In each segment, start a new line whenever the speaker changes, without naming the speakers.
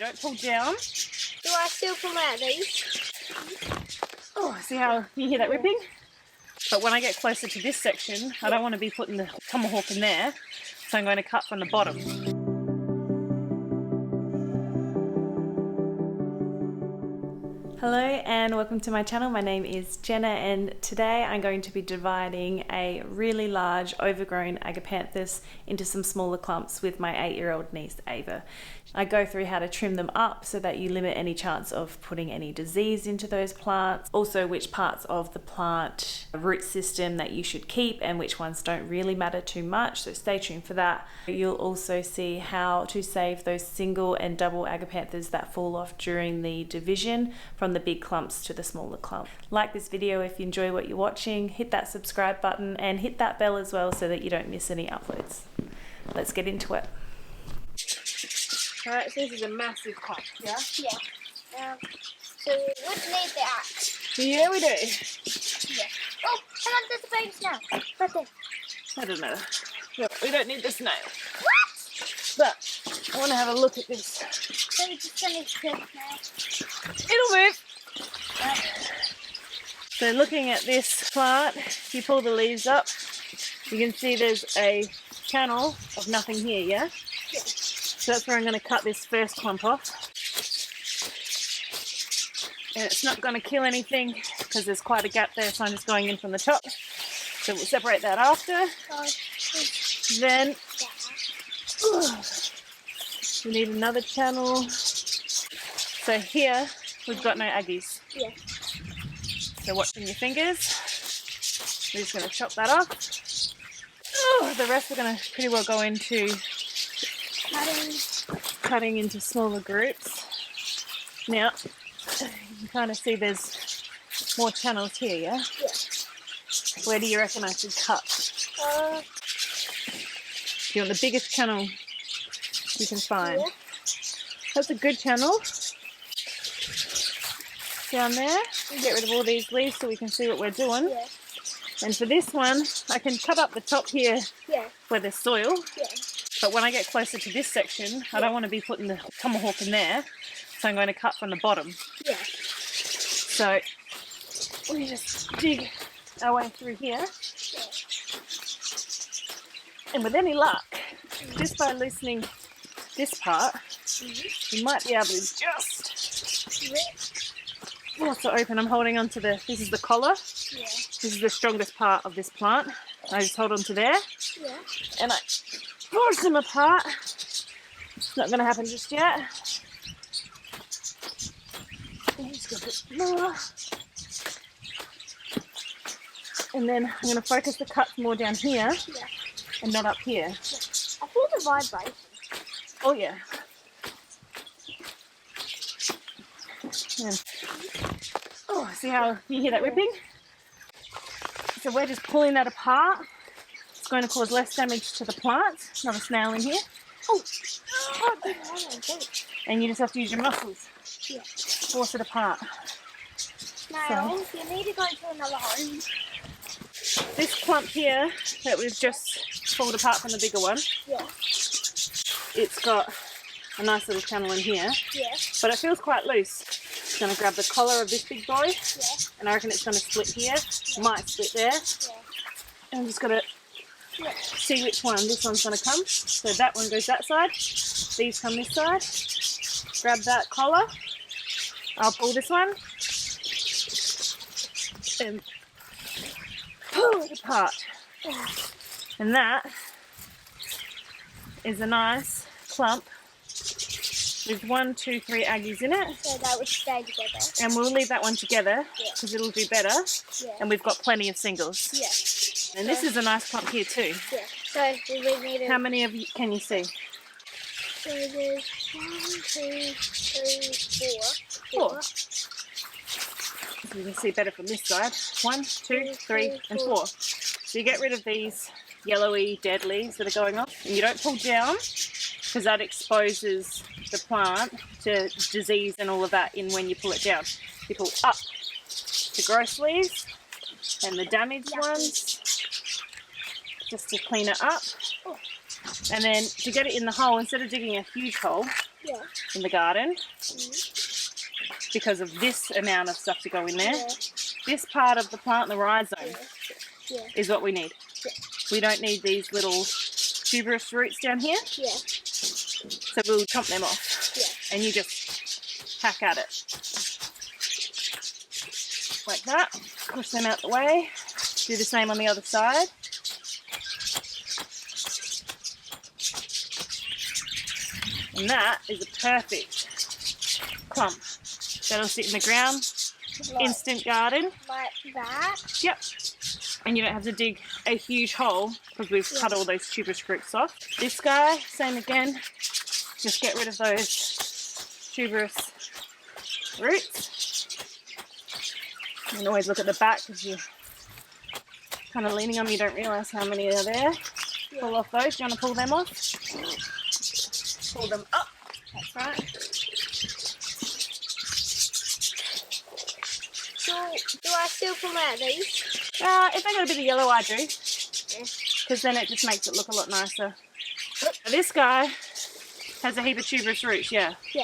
don't pull down.
Do I still pull out these?
Oh, see how you hear that ripping? But when I get closer to this section, I don't want to be putting the tomahawk in there, so I'm going to cut from the bottom. Hello and welcome to my channel. My name is Jenna and today I'm going to be dividing a really large overgrown Agapanthus into some smaller clumps with my 8-year-old niece Ava. I go through how to trim them up so that you limit any chance of putting any disease into those plants. Also which parts of the plant root system that you should keep and which ones don't really matter too much, so stay tuned for that. You'll also see how to save those single and double Agapanthus that fall off during the division from the big clumps to the smaller clump. Like this video if you enjoy what you're watching, hit that subscribe button and hit that bell as well so that you don't miss any uploads. Let's get into it. Alright, so this is a massive clump, yeah?
Yeah. So we would need the axe.
Yeah, we do.
Yeah. Oh, hang on, there's a baby snail. Right there.
That doesn't matter. No, we don't need the snail.
What?
But I want to have a look at this.
So we're just going to kill now.
It'll move.
Right.
So looking at this plant, if you pull the leaves up, you can see there's a channel of nothing here, yeah?
Yeah.
So that's where I'm going to cut this first clump off. And it's not going to kill anything because there's quite a gap there, so I'm just going in from the top. So we'll separate that after. Then we need another channel. So here we've got no Aggies.
Yeah.
So watching your fingers. We're just going to chop that off. The rest are going to pretty well go into cutting into smaller groups. Now, you can kind of see there's more channels here, yeah?
Yeah.
Where do you reckon I should cut? You want the biggest channel you can find?
Yeah.
That's a good channel. Down there, get rid of all these leaves so we can see what we're doing.
Yeah.
And for this one, I can cut up the top here
Yeah.
where there's soil.
Yeah.
But when I get closer to this section, I don't want to be putting the tomahawk in there, so I'm going to cut from the bottom.
Yeah.
So we just dig our way through here.
Yeah.
And with any luck, just by loosening this part, you might be able to just force it open. I'm holding on to this is the collar.
Yeah.
This is the strongest part of this plant. I just hold on to there
Yeah.
and I force them apart. It's not going to happen just yet. Just got a bit more. And then I'm going to focus the cuts more down here and not up here.
I feel the vibration.
Oh yeah. And, oh, see how you hear that ripping? So we're just pulling that apart. It's going to cause less damage to the plant. Not a snail in here. Oh. And you just have to use your muscles.
Yeah.
Force it apart.
Snails, you need to go to another home.
This clump here that we've just pulled apart from the bigger one,
Yeah.
it's got a nice little channel in here,
Yeah.
but it feels quite loose. It's going to grab the collar of this big boy,
Yeah.
and I reckon it's going to split here. Might split there.
Yeah.
And I'm just going to see which one this one's going to come. So that one goes that side, these come this side. Grab that collar. I'll pull this one and pull it apart. And that is a nice clump with 1, 2, 3 Aggies in it.
So that would stay together.
And we'll leave that one together because it'll do better.
Yeah.
And we've got plenty of singles.
Yeah.
And this is a nice clump here too.
Yeah. So we would need a...
How many of you can you see?
So there's 1, 2, 3, 4.
4. You can see better from this side. 1, 2, 3, and 4. So you get rid of these yellowy dead leaves that are going off, and you don't pull down because that exposes the plant to disease and all of that in when you pull it down. You pull up the gross leaves and the damaged ones just to clean it up. And then to get it in the hole, instead of digging a huge hole,
Yeah.
in the garden
Mm.
because of this amount of stuff to go in there.
Yeah.
This part of the plant, the rhizome,
Yeah.
is what we need.
Yeah.
We don't need these little tuberous roots down here,
Yeah.
so we'll chomp them off.
Yeah.
And you just hack at it. Like that. Push them out the way. Do the same on the other side. And that is a perfect clump. That'll sit in the ground. Instant garden.
Like that.
Yep. And you don't have to dig a huge hole because we've cut all those tuberous roots off. This guy, same again. Just get rid of those tuberous roots. You can always look at the back because you're kind of leaning on them. You don't realise how many are there. Pull off those. Do you want to pull them off? Pull them up. That's right.
So, do I still pull out these?
If they got a bit of yellow, I do. Because then it just makes it look a lot nicer. This guy has a heap of tuberous roots, yeah.
Yeah.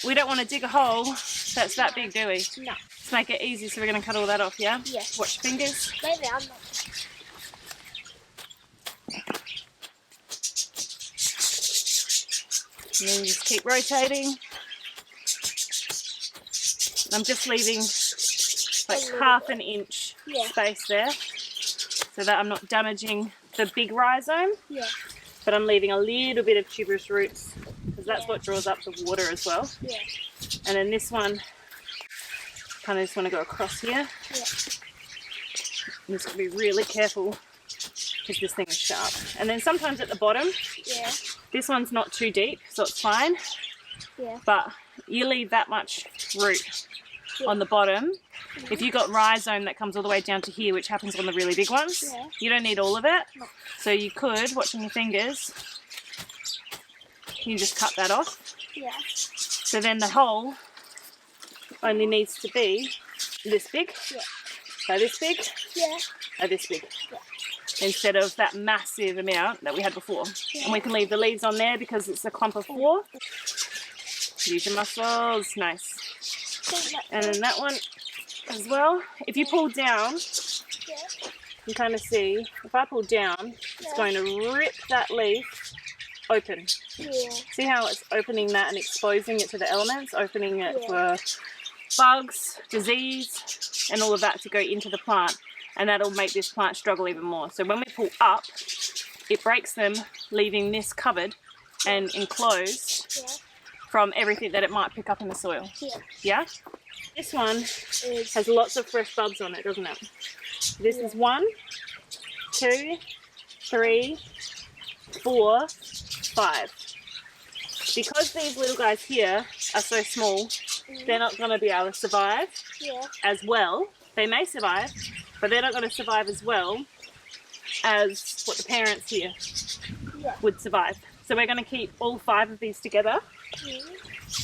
We don't want to dig a hole that's that big, do we?
No.
Let's make it easy, so we're going to cut all that off, yeah?
Yeah.
Watch your fingers.
Maybe I'm not.
And then you just keep rotating. I'm just leaving like half an inch space there so that I'm not damaging the big rhizome,
Yeah.
but I'm leaving a little bit of tuberous roots because that's what draws up the water as well.
Yeah.
And then this one, kind of just want to go across here.
Yeah.
I'm just going to be really careful because this thing is sharp. And then sometimes at the bottom,
Yeah.
this one's not too deep, so it's fine.
Yeah.
But you leave that much root on the bottom. If you've got rhizome that comes all the way down to here, which happens on the really big ones, you don't need all of it.
No.
So you could, watching your fingers, you just cut that off.
Yeah.
So then the hole only needs to be this big,
Yeah.
so this big,
Yeah.
or this big,
Yeah.
instead of that massive amount that we had before.
Yeah.
And we can leave the leaves on there because it's a clump of 4. Use your muscles, nice. And then that one as well. If you pull down,
Yeah.
you can kind of see, if I pull down, it's going to rip that leaf open.
Yeah.
See how it's opening that and exposing it to the elements, opening it
Yeah.
for bugs, disease, and all of that to go into the plant. And that'll make this plant struggle even more. So when we pull up, it breaks them, leaving this covered and enclosed
Yeah.
from everything that it might pick up in the soil.
Yeah.
Yeah? This one
Is
has lots of fresh bulbs on it, doesn't it? This is 1, 2, 3, 4, 5. Because these little guys here are so small, they're not going to be able to survive
Yeah.
as well. They may survive, but they're not going to survive as well as what the parents here
Yeah.
would survive. So we're going to keep all 5 of these together.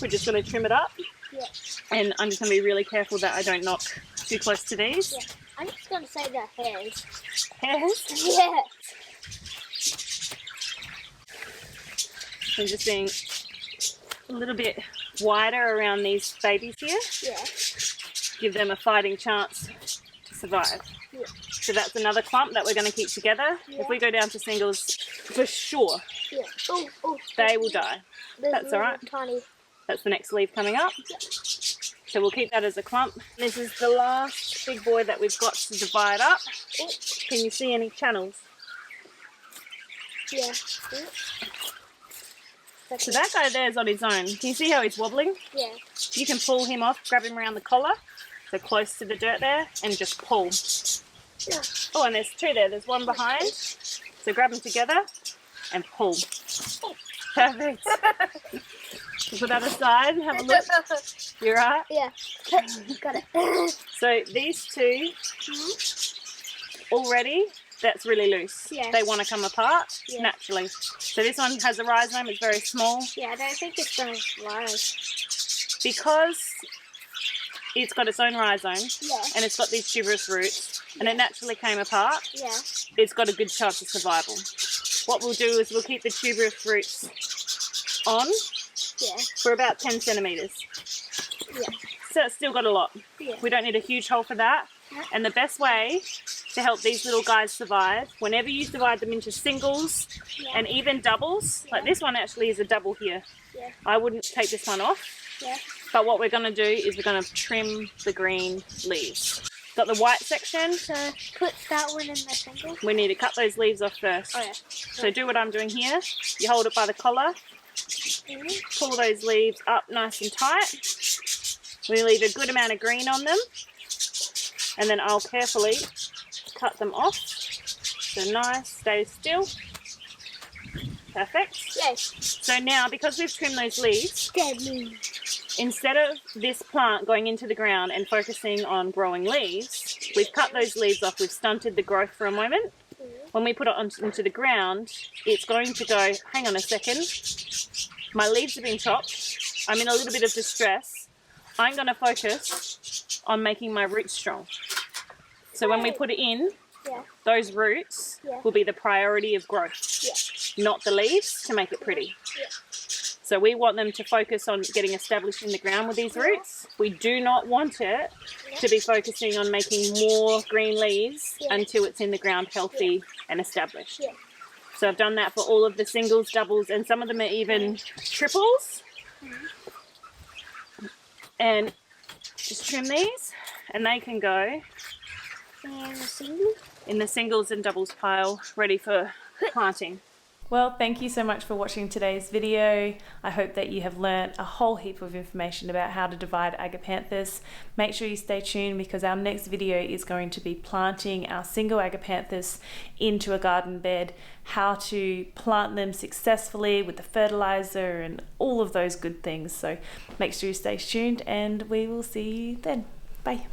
We're just going to trim it up.
Yeah.
And I'm just going to be really careful that I don't knock too close to these.
Yeah. I'm just gonna say the hairs.
Hairs.
Yeah.
I'm just being a little bit wider around these babies here.
Yeah.
Give them a fighting chance to survive.
Yeah.
So that's another clump that we're going to keep together.
Yeah.
If we go down to singles, for sure,
Yeah. Oh. Oh.
they will die.
There's
That's all right.
Tiny.
That's the next leaf coming up.
Yeah.
So we'll keep that as a clump. This is the last big boy that we've got to divide up.
Oh.
Can you see any channels?
Yeah.
So that guy there is on his own. Can you see how he's wobbling?
Yeah.
You can pull him off, grab him around the collar, so close to the dirt there, and just pull.
Yeah.
Oh, and there's 2 there. There's one behind. So grab them together and pull. Perfect. Put that aside and have a look. You're right.
Yeah. Got it.
So these 2 already, that's really loose.
Yeah.
They want to come apart
Yeah.
naturally. So this one has a rhizome. It's very small.
Yeah, I don't think it's gonna rise.
Because it's got its own rhizome
Yeah.
and it's got these tuberous roots and it naturally came apart,
Yeah.
it's got a good chance of survival. What we'll do is we'll keep the tuberous roots on
Yeah.
for about 10 centimetres.
Yeah.
So it's still got a lot.
Yeah.
We don't need a huge hole for that.
Yeah.
And the best way to help these little guys survive, whenever you divide them into singles and even doubles, like this one actually is a double here.
Yeah.
I wouldn't take this one off.
Yeah.
But what we're going to do is we're going to trim the green leaves. Got the white section.
So put that one in the single.
We need to cut those leaves off first.
Oh yeah.
So do what I'm doing here. You hold it by the collar. Pull those leaves up nice and tight. We leave a good amount of green on them. And then I'll carefully cut them off. So nice, stay still. Perfect.
Yes.
So now, because we've trimmed those leaves, instead of this plant going into the ground and focusing on growing leaves, we've cut those leaves off, we've stunted the growth for a moment. When we put it into the ground, it's going to go, hang on a second, my leaves have been chopped, I'm in a little bit of distress, I'm going to focus on making my roots strong. So when we put it in, those roots will be the priority of growth, not the leaves to make it pretty. So we want them to focus on getting established in the ground with these roots. We do not want it to be focusing on making more green leaves until it's in the ground healthy and established. So I've done that for all of the singles, doubles, and some of them are even triples. And just trim these and they can go in the singles and doubles pile, ready for planting. Well, thank you so much for watching today's video. I hope that you have learnt a whole heap of information about how to divide Agapanthus. Make sure you stay tuned because our next video is going to be planting our single Agapanthus into a garden bed, how to plant them successfully with the fertilizer and all of those good things. So make sure you stay tuned and we will see you then. Bye.